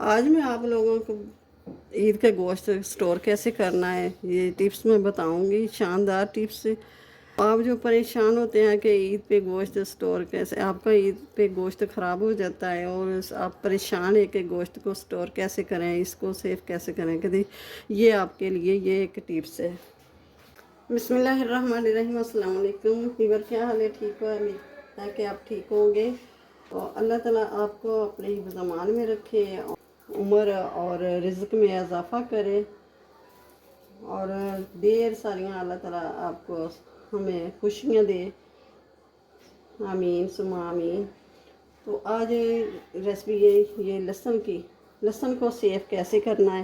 आज मैं आप लोगों को ईद का गोश्त स्टोर कैसे करना है ये टिप्स मैं बताऊंगी। शानदार टिप्स। आप जो परेशान होते हैं कि ईद पे गोश्त स्टोर कैसे, आपका ईद पे गोश्त ख़राब हो जाता है और आप परेशान है कि गोश्त को स्टोर कैसे करें, इसको सेव कैसे करें, कि ये आपके लिए ये एक टिप्स है। बिस्मिल्लाहिर्रहमानिर्रहीम। अस्सलाम वालेकुम। फीवर क्या हाल है? ठीक हो? उम्मीद है कि आप ठीक होंगे। और अल्लाह ताला आपको अपने ही ज़मान में रखे, उम्र और रिज़्क में इजाफ़ा करे और ढेर सारियाँ अल्लाह ताला आपको हमें खुशियाँ दे। आमीन सुमा आमीन। तो आज रेसिपी ये लहसुन की, लहसुन को सेव कैसे करना है।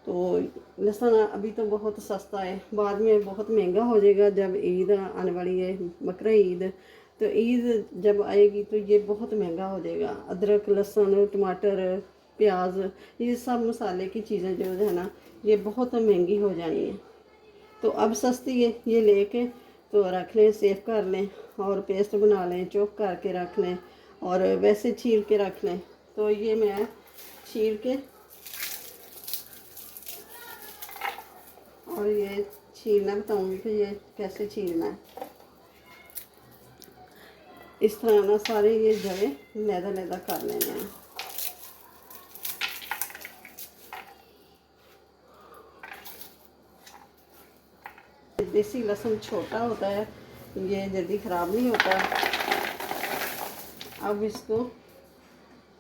तो लहसुन अभी तो बहुत सस्ता है, बाद में बहुत महंगा हो जाएगा जब ईद आने वाली है, बकरा ईद। तो ईद जब आएगी तो ये बहुत महंगा हो जाएगा। अदरक, लहसुन, टमाटर, प्याज, ये सब मसाले की चीज़ें जो है ना, ये बहुत महंगी हो जानी है। तो अब सस्ती है, ये लेके तो रख लें, सेव कर लें और पेस्ट बना लें, चॉप करके रख लें और वैसे छील के रख लें। तो ये मैं छील के और ये छीलना बताऊंगी कि ये कैसे छीलना है। इस तरह ना सारे ये जवे लैदा लैदा कर लेने हैं। देसी लहसुन छोटा होता है, ये जल्दी ख़राब नहीं होता। अब इसको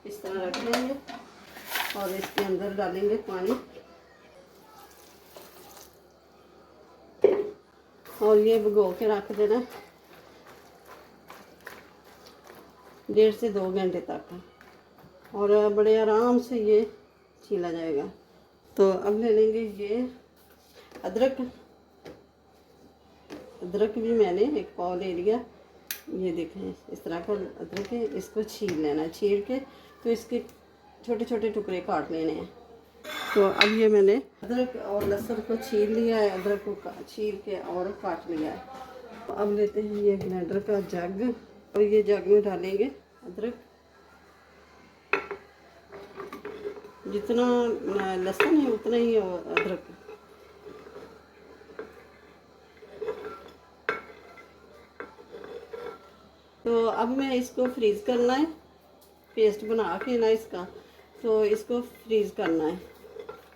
इस तरह रख लेंगे और इसके अंदर डालेंगे पानी और ये भिगो के रख देना 1.5 से 2 घंटे तक और बड़े आराम से ये छीला जाएगा। तो अब ले लेंगे ये अदरक। अदरक भी मैंने 1 पाव ले लिया। ये देखें इस तरह का अदरक है, इसको छील लेना है। छील के तो इसके छोटे छोटे टुकड़े काट लेने हैं। तो अब ये मैंने अदरक और लहसुन को छील लिया है, अदरक को छील के और काट लिया है। तो अब लेते हैं ये ब्लेंडर का जग और ये जग में डालेंगे अदरक। जितना लहसुन है उतना ही अदरक। तो अब मैं इसको फ्रीज़ करना है, पेस्ट बना के ना इसका, तो इसको फ्रीज़ करना है।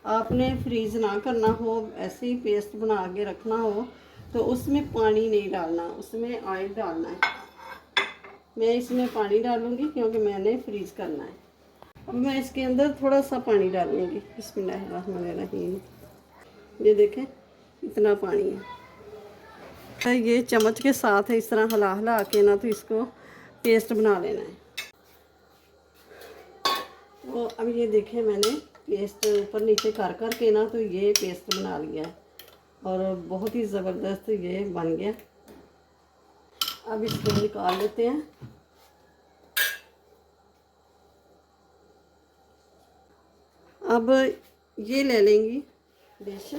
आपने फ्रीज़ ना करना हो, ऐसे ही पेस्ट बना के रखना हो तो उसमें पानी नहीं डालना, उसमें ऑयल डालना है। मैं इसमें पानी डालूँगी क्योंकि मैंने फ्रीज़ करना है। अब मैं इसके अंदर थोड़ा सा पानी डालूँगी। बिस्मिल्लाहिर्रहमानिर्रहीम। ये देखें इतना पानी है। ये चम्मच के साथ इस तरह हिला हिला के ना तो इसको पेस्ट बना लेना है। तो अब ये देखें मैंने पेस्ट ऊपर नीचे कर कर के ना तो ये पेस्ट बना लिया है और बहुत ही ज़बरदस्त ये बन गया। अब इसको निकाल लेते हैं। अब ये ले लेंगी डिश,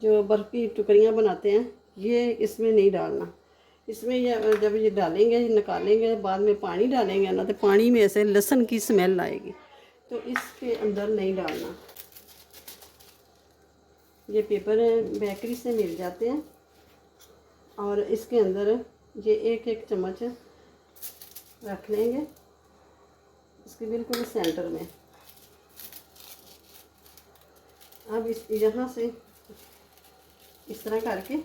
जो बर्फ़ की टुकड़ियाँ बनाते हैं, ये इसमें नहीं डालना। इसमें ये जब ये डालेंगे, निकालेंगे, बाद में पानी डालेंगे ना तो पानी में से लहसुन की स्मेल आएगी, तो इसके अंदर नहीं डालना। ये पेपर बेकरी से मिल जाते हैं और इसके अंदर ये 1-1 चम्मच रख लेंगे इसके बिल्कुल सेंटर में। अब इस यहाँ से इस तरह करके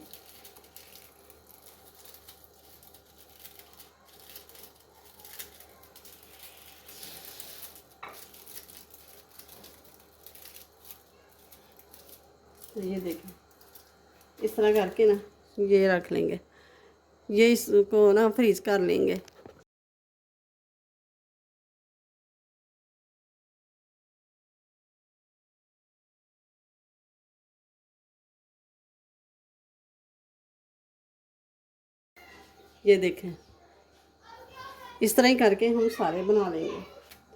तो ये देखें इस तरह करके ना ये रख लेंगे। ये इसको ना फ्रीज कर लेंगे। ये देखें इस तरह ही करके हम सारे बना लेंगे।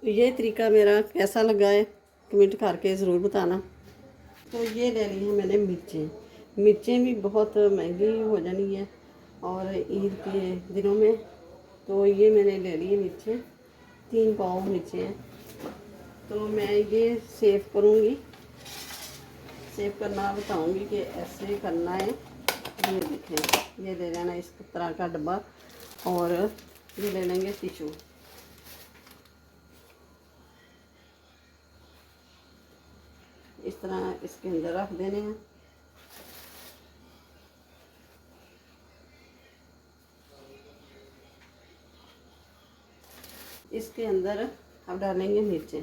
तो ये तरीका मेरा कैसा लगा है कमेंट करके ज़रूर बताना। तो ये ले ली है मैंने मिर्चें। मिर्चें भी बहुत महंगी हो जानी है और ईद के दिनों में, तो ये मैंने ले ली है मिर्चें। 3 पाव मिर्चें हैं। तो मैं ये सेव करूँगी, सेव करना बताऊँगी कि ऐसे करना है। ये देखें, ये ले लेना इस तरह का डब्बा और ये ले लेंगे टिशू। इस तरह इसके अंदर रख देने हैं। इसके अंदर अब डालेंगे मिर्चें।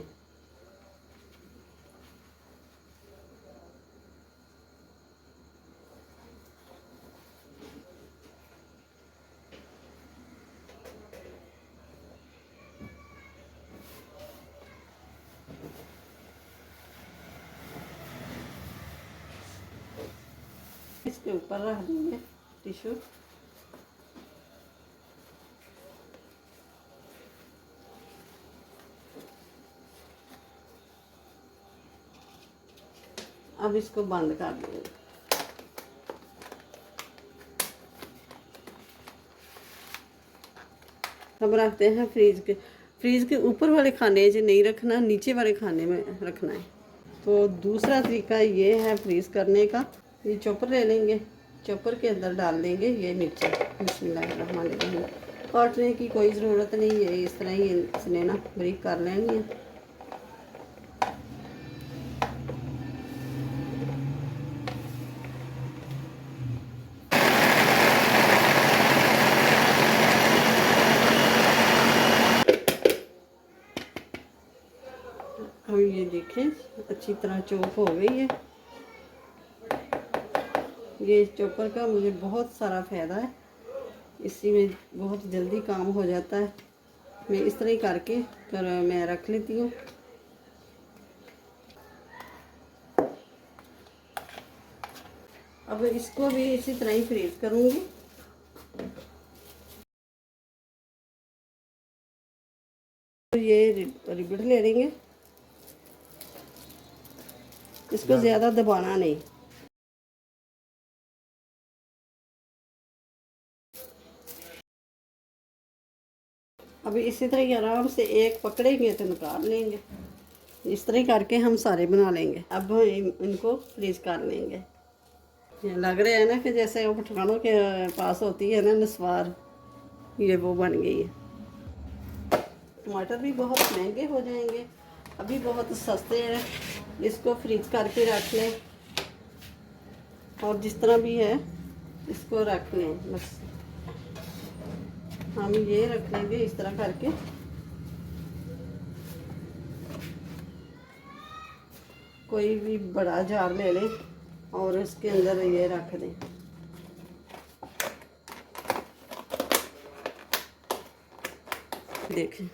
इसके ऊपर रख देंगे टिश्यू। अब इसको बंद कर देंगे। अब रखते हैं फ्रीज के ऊपर वाले खाने जो नहीं रखना, नीचे वाले खाने में रखना है। तो दूसरा तरीका ये है फ्रीज करने का। ये चॉपर ले लेंगे, चॉपर के अंदर डाल देंगे ये मिर्ची। बिस्मिल्लाहिर्रहमानिर्रहीम। काटने की कोई ज़रूरत नहीं है, इस तरह ही इसने ना बारीक कर लेनी है। अब ये देखें अच्छी तरह चॉप हो गई है। ये चॉपर का मुझे बहुत सारा फ़ायदा है, इसी में बहुत जल्दी काम हो जाता है। मैं इस तरह ही करके मैं रख लेती हूँ। अब इसको भी इसी तरह ही फ्रीज करूँगी। तो ये रिबड़ ले लेंगे, इसको ज़्यादा दबाना नहीं। अभी इसी तरह ही आराम से एक पकड़ेंगे तो निकाल लेंगे। इस तरह करके हम सारे बना लेंगे। अब इनको फ्रीज कर लेंगे। ये लग रहा है ना कि जैसे वो पठानों के पास होती है ना नस्वार, ये वो बन गई है। टमाटर भी बहुत महंगे हो जाएंगे, अभी बहुत सस्ते हैं। इसको फ्रीज करके रख लें और जिस तरह भी है इसको रख लें। बस हम ये रख लेंगे इस तरह करके। कोई भी बड़ा जार ले लें और इसके अंदर ये रख दें। देखें,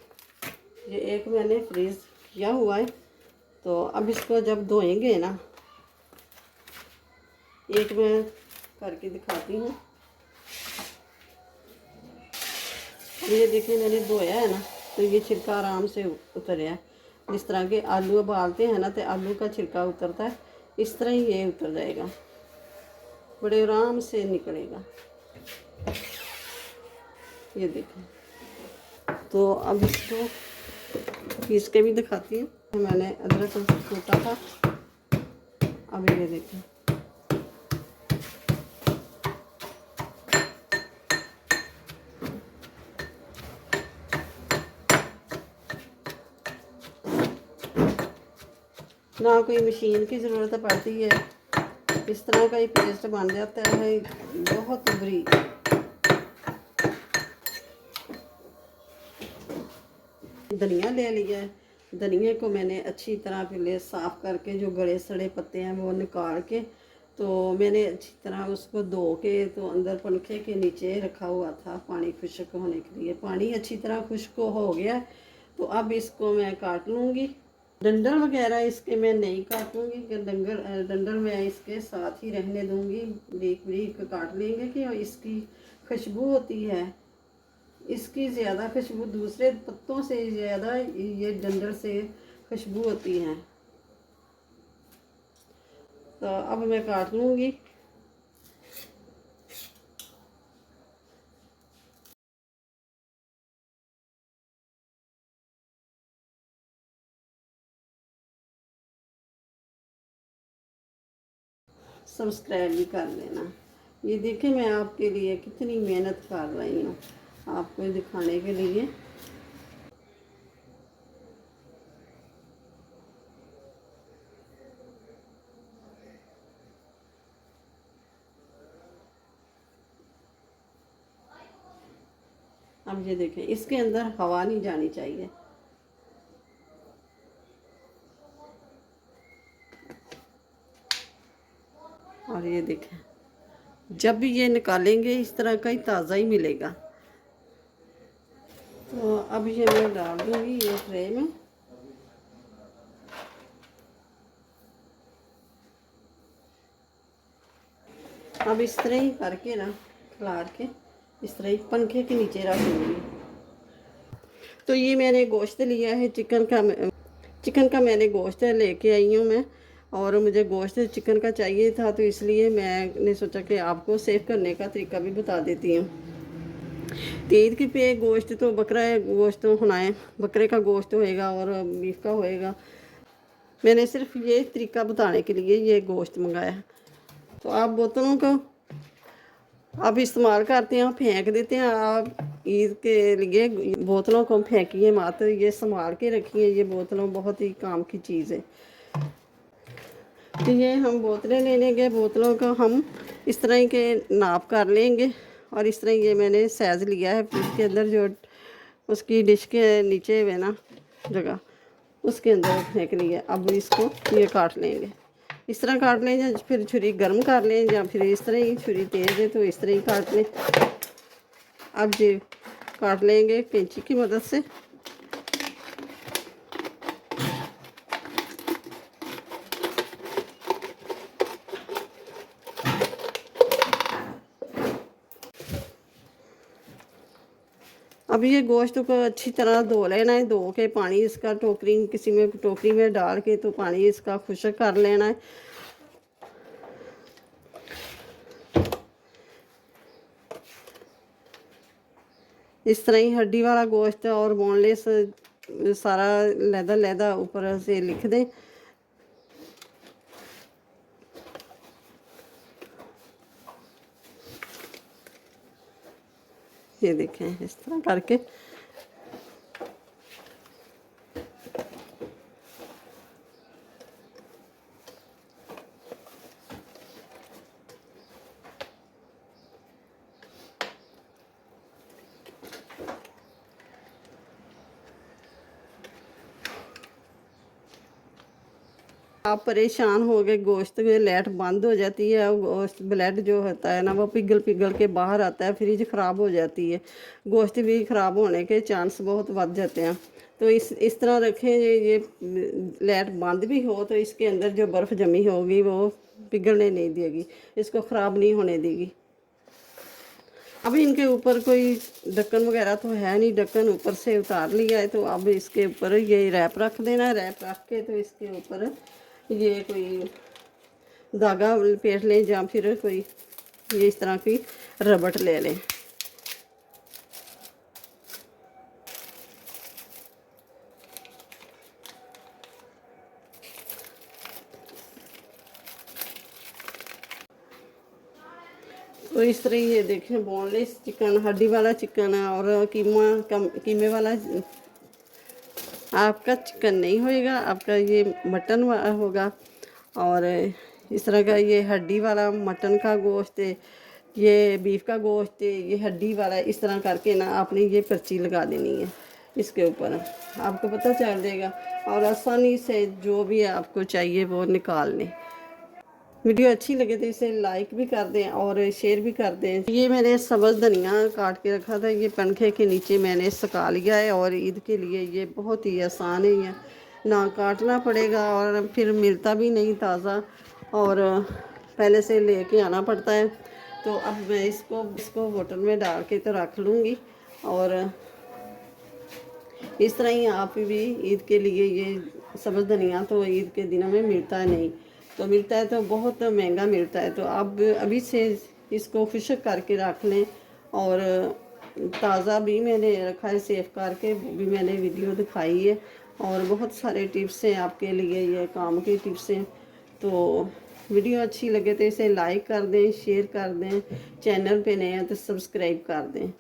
ये एक मैंने फ्रीज किया हुआ है। तो अब इसको जब धोएंगे ना, एक मैं करके दिखाती हूँ। ये देखिए मैंने धोया है ना, तो ये छिलका आराम से उतरा है। जिस तरह के आलू उबालते हैं ना, तो आलू का छिलका उतरता है, इस तरह ही ये उतर जाएगा, बड़े आराम से निकलेगा। ये देखें। तो अब इसको पीस के भी दिखाती हूँ। मैंने अदरक कूटा था। अब ये देखें, ना कोई मशीन की ज़रूरत पड़ती है, इस तरह का ही पेस्ट बन जाता है, बहुत बारीक। धनिया ले लिया है। धनिया को मैंने अच्छी तरह पहले साफ़ करके जो गले सड़े पत्ते हैं वो निकाल के, तो मैंने अच्छी तरह उसको धो के तो अंदर पंखे के नीचे रखा हुआ था पानी खुश्क होने के लिए। पानी अच्छी तरह खुश्क हो गया, तो अब इसको मैं काट लूँगी। डंडल वगैरह इसके मैं नहीं काटूँगी, कि डंडल मैं इसके साथ ही रहने दूँगी। बारीक बारीक काट लेंगे कि इसकी खुशबू होती है, इसकी ज़्यादा खुशबू दूसरे पत्तों से ज़्यादा ये डंडल से खुशबू होती है। तो अब मैं काट लूँगी। सब्सक्राइब भी कर लेना। ये देखिए मैं आपके लिए कितनी मेहनत कर रही हूँ आपको दिखाने के लिए। अब ये देखें, इसके अंदर हवा नहीं जानी चाहिए। और ये देखें, जब भी ये निकालेंगे इस तरह का ही ताज़ा ही मिलेगा। तो अब ये मैं डाल दूँगी ये ट्रे में। अब इस तरह ही करके ना खिलार के इस तरह ही पंखे के नीचे रख दूँगी। तो ये मैंने गोश्त लिया है चिकन का मैंने गोश्त लेके आई हूँ मैं। और मुझे गोश्त चिकन का चाहिए था, तो इसलिए मैंने सोचा कि आपको सेव करने का तरीका भी बता देती हूँ। तो ईद के पे गोश्त तो बकरा गोश्त तो होना है, बकरे का गोश्त होएगा और बीफ का होएगा। मैंने सिर्फ ये तरीका बताने के लिए ये गोश्त मंगाया है। तो आप बोतलों को आप इस्तेमाल करते हैं, फेंक देते हैं। आप ईद के लिए बोतलों को फेंकिए मत, ये संभाल के रखिए। ये बोतलों बहुत ही काम की चीज़ है। तो ये हम बोतलें ले लेंगे, बोतलों को हम इस तरह के नाप कर लेंगे। और इस तरह ये मैंने साइज़ लिया है, इसके अंदर जो उसकी डिश के नीचे है ना जगह, उसके अंदर फेंक लिया। अब इसको ये काट लेंगे, इस तरह काट लें, या फिर छुरी गर्म कर लें, या फिर इस तरह ही छुरी तेज़ है तो इस तरह ही काट लें। अब ये काट लेंगे कैंची की मदद से। अब ये गोश्त को अच्छी तरह धो लेना है। धो के पानी इसका किसी में टोकरी में डाल के तो पानी इसका खुश्क कर लेना है। इस तरह ही हड्डी वाला गोश्त और बोनलेस सारा लहदा ऊपर से लिख दें। ये देखें इस तरह करके। आप परेशान हो गए, गोश्त में लाइट बंद हो जाती है, गोश्त ब्लड जो होता है ना वो पिघल के बाहर आता है, फ्रिज ख़राब हो जाती है, गोश्त भी ख़राब होने के चांस बहुत बढ़ जाते हैं। तो इस तरह रखें, ये लाइट बंद भी हो तो इसके अंदर जो बर्फ़ जमी होगी वो पिघलने नहीं देगी, इसको ख़राब नहीं होने देगी। अभी इनके ऊपर कोई ढक्कन वगैरह तो है नहीं, ढक्कन ऊपर से उतार लिया है। तो अब इसके ऊपर ये रैप रख देना है। रैप रख के तो इसके ऊपर ये कोई धागा लपेट लें, या फिर कोई ये इस तरह की रबड़ ले लें। तो इस तरह ये देखें, बोनलेस चिकन, हड्डी वाला चिकन और कीमे वाला आपका चिकन नहीं होएगा, आपका ये मटन होगा। और इस तरह का ये हड्डी वाला मटन का गोश्त है, ये बीफ का गोश्त है, ये हड्डी वाला। इस तरह करके ना आपने ये पर्ची लगा देनी है इसके ऊपर, आपको पता चल जाएगा। और आसानी से जो भी आपको चाहिए वो निकाल लें। वीडियो अच्छी लगे तो इसे लाइक भी कर दें और शेयर भी कर दें। ये मैंने सब्ज़ धनिया काट के रखा था, ये पंखे के नीचे मैंने सुखा लिया है। और ईद के लिए ये बहुत ही आसान है, ये ना काटना पड़ेगा और फिर मिलता भी नहीं ताज़ा, और पहले से लेके आना पड़ता है। तो अब मैं इसको बोतल में डाल के तो रख लूँगी। और इस तरह ही आप भी ईद के लिए ये सब्ज़ धनिया तो ईद के दिनों में मिलता है नहीं, तो मिलता है तो बहुत महंगा मिलता है। तो आप अभी से इसको खुश्क करके रख लें। और ताज़ा भी मैंने रखा है, सेव करके भी मैंने वीडियो दिखाई है। और बहुत सारे टिप्स हैं आपके लिए, ये काम की टिप्स हैं। तो वीडियो अच्छी लगे तो इसे लाइक कर दें, शेयर कर दें, चैनल पे नए हैं तो सब्सक्राइब कर दें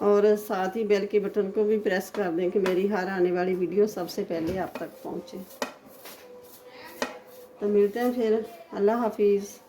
और साथ ही बेल के बटन को भी प्रेस कर दें कि मेरी हर आने वाली वीडियो सबसे पहले आप तक पहुंचे। तो मिलते हैं फिर। अल्लाह हाफिज़।